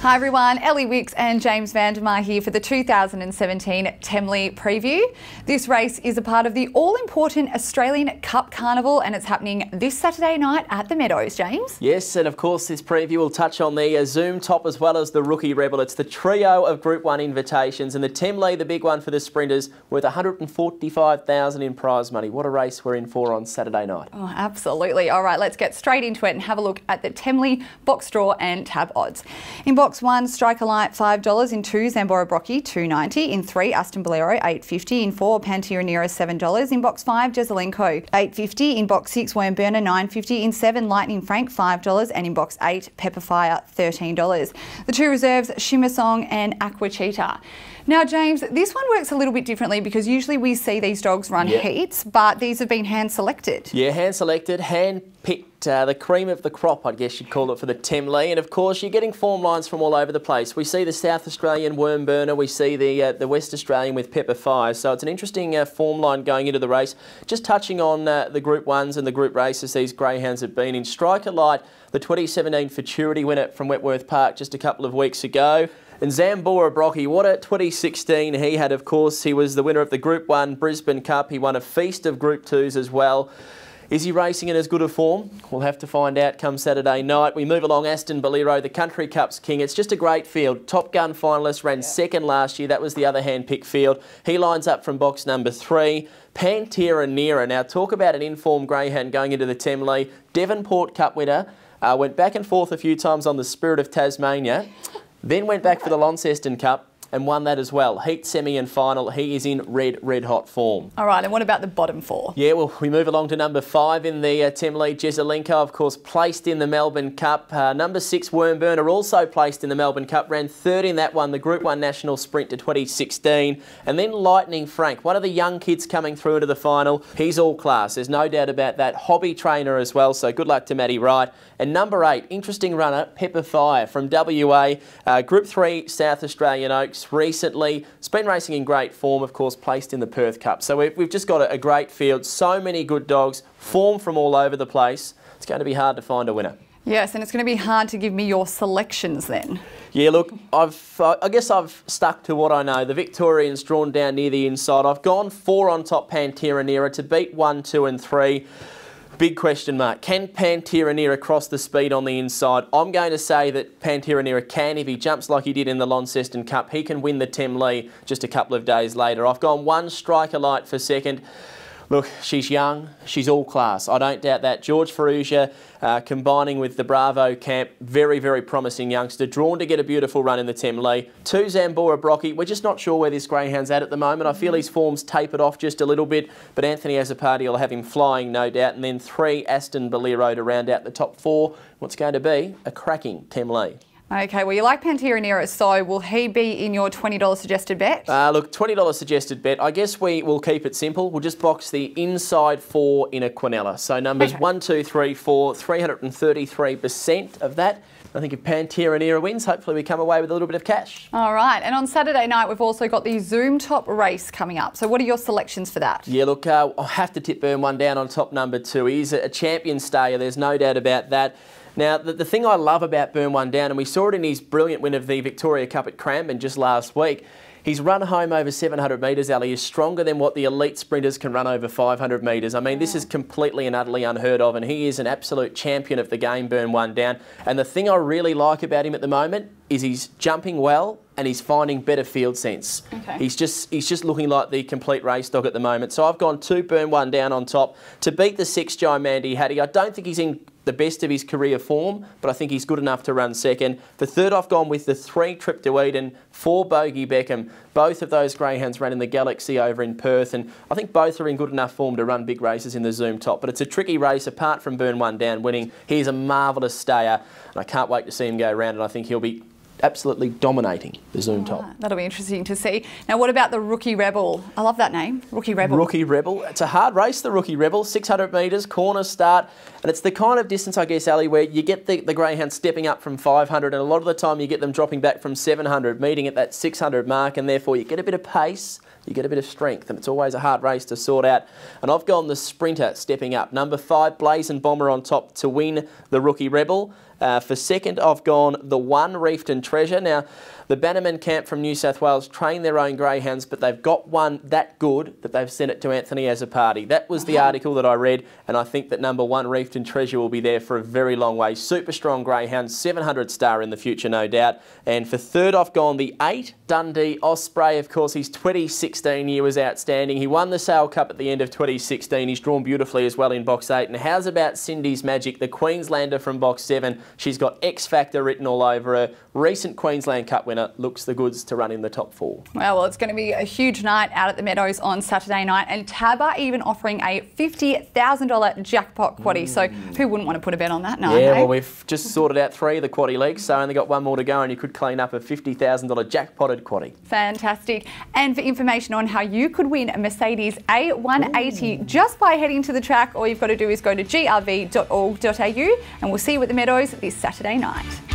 Hi everyone, Ellie Wicks and James Vandermeer here for the 2017 Temley preview. This race is a part of the all-important Australian Cup Carnival and it's happening this Saturday night at the Meadows, James. Yes, and of course this preview will touch on the Zoom Top as well as the Rookie Rebel. It's the trio of Group 1 invitations and the Temley, the big one for the sprinters, worth $145,000 in prize money. What a race we're in for on Saturday night. Oh, absolutely. All right, let's get straight into it and have a look at the Temley box draw and tab odds. In box 1, Striker Light $5, in 2, Zambora Brocky $2.90, in 3, Aston Bolero $8.50, in 4, Pantera Nera $7, in box 5, Jezelenko $8.50, in box 6, Worm Burner $9.50, in 7, Lightning Frank $5, and in box 8, Pepperfire $13. The two reserves, Shimmer Song and Aqua Cheetah. Now, James, this one works a little bit differently because usually we see these dogs run heats, but these have been hand-selected. Yeah, hand-selected, hand-picked, the cream of the crop, I guess you'd call it, for the Temley. And, of course, you're getting form lines from all over the place. We see the South Australian Worm Burner, we see the West Australian with Pepperfire. So it's an interesting form line going into the race. Just touching on the Group 1s and the Group races these greyhounds have been in. Striker Light, the 2017 Futurity winner from Wentworth Park just a couple of weeks ago. And Zambora Brocky, what a 2016 he had, of course. He was the winner of the Group 1 Brisbane Cup. He won a feast of Group 2s as well. Is he racing in as good a form? We'll have to find out come Saturday night. We move along Aston Bolero, the Country Cup's king. It's just a great field. Top Gun finalist, ran second last year. That was the other hand-picked field. He lines up from box number 3. Pantera Nera. Now, talk about an informed greyhound going into the Temley. Devonport Cup winner. Went back and forth a few times on the Spirit of Tasmania. Then went back for the Launceston Cup and won that as well. Heat, semi and final. He is in red hot form. All right, and what about the bottom 4? Yeah, well, we move along to number 5 in the Temley. Jezelenko, of course, placed in the Melbourne Cup. Number 6, Worm Burner, also placed in the Melbourne Cup. Ran third in that one, the Group 1 National Sprint to 2016. And then Lightning Frank, one of the young kids coming through into the final. He's all class, there's no doubt about that. Hobby trainer as well, so good luck to Matty Wright. And number 8, interesting runner, Pepperfire from WA. Group 3 South Australian Oaks. Recently, it's been racing in great form, of course, placed in the Perth Cup. So we've just got a great field, so many good dogs, form from all over the place. It's going to be hard to find a winner. Yes, and it's going to be hard to give me your selections then. Yeah, look, I guess I've stuck to what I know. The Victorians drawn down near the inside. I've gone 4 on top Pantera Nera to beat 1, 2 and 3. Big question mark. Can Pantera Nera cross the speed on the inside? I'm going to say that Pantera Nera can. If he jumps like he did in the Launceston Cup, he can win the Temley just a couple of days later. I've gone 1 Striker Light for second. Look, she's young, she's all class. I don't doubt that. George Ferrugia combining with the Bravo camp, very promising youngster, drawn to get a beautiful run in the Temley. 2 Zambora Brocky, we're just not sure where this greyhound's at the moment. I feel his form's tapered off just a little bit, but Anthony Azzopardi will have him flying, no doubt. And then 3 Aston Bolero to round out the top 4. What's going to be a cracking Temley. Okay, well, you like Pantera Nera, so will he be in your $20 suggested bet? Look, $20 suggested bet. I guess we will keep it simple. We'll just box the inside 4 in a Quinella. So numbers 1, 2, 3, 4, 333% of that. I think if Pantera Nera wins, hopefully we come away with a little bit of cash. All right, and on Saturday night, we've also got the Zoom Top race coming up. So what are your selections for that? Yeah, look, I'll have to tip Burn One down on top number 2. He's a champion stayer, there's no doubt about that. Now, the thing I love about Burn One Down, and we saw it in his brilliant win of the Victoria Cup at Cranbourne just last week, his run home over 700 metres, Ali, is stronger than what the elite sprinters can run over 500 metres. I mean, this is completely and utterly unheard of, and he is an absolute champion of the game, Burn One Down. And the thing I really like about him at the moment is he's jumping well and he's finding better field sense. Okay. He's just looking like the complete race dog at the moment. So I've gone 2 Burn One Down on top to beat the 6 Joe Mandy Hattie. I don't think he's in the best of his career form, but I think he's good enough to run second. For third, I've gone with the 3 Trip to Eden, 4 Bogey Beckham. Both of those greyhounds ran in the Galaxy over in Perth, and I think both are in good enough form to run big races in the Zoom Top. But it's a tricky race, apart from Burn One Down winning. He's a marvellous stayer, and I can't wait to see him go around, and I think he'll be absolutely dominating the Zoom Top. That'll be interesting to see. Now, what about the Rookie Rebel? I love that name, Rookie Rebel. Rookie Rebel. It's a hard race, the Rookie Rebel. 600 metres, corner start. And it's the kind of distance, I guess, Ali, where you get the greyhound stepping up from 500, and a lot of the time you get them dropping back from 700, meeting at that 600 mark, and therefore you get a bit of pace, you get a bit of strength, and it's always a hard race to sort out. And I've gone the Sprinter stepping up. Number 5, Blazing Bomber on top to win the Rookie Rebel. For second, I've gone the 1, Reefton Treasure. Now, the Bannerman camp from New South Wales train their own greyhounds, but they've got one that good that they've sent it to Anthony as a party. That was the article that I read, and I think that number 1, Reefton Treasure, will be there for a very long way. Super strong greyhound, 700 star in the future, no doubt. And for third, I've gone the 8, Dundee Osprey. Of course, his 2016 year was outstanding. He won the Sale Cup at the end of 2016. He's drawn beautifully as well in box 8. And how's about Cindy's Magic, the Queenslander from box 7? She's got X Factor written all over her. Recent Queensland Cup winner, looks the goods to run in the top 4. Well, it's going to be a huge night out at the Meadows on Saturday night, and Tab are even offering a $50,000 jackpot quaddie. So who wouldn't want to put a bet on that night? Yeah, well, we've just sorted out 3 of the quaddie leagues, so only got 1 more to go, and you could clean up a $50,000 jackpotted quaddie. Fantastic. And for information on how you could win a Mercedes A180 just by heading to the track, all you've got to do is go to grv.org.au, and we'll see you at the Meadows this Saturday night.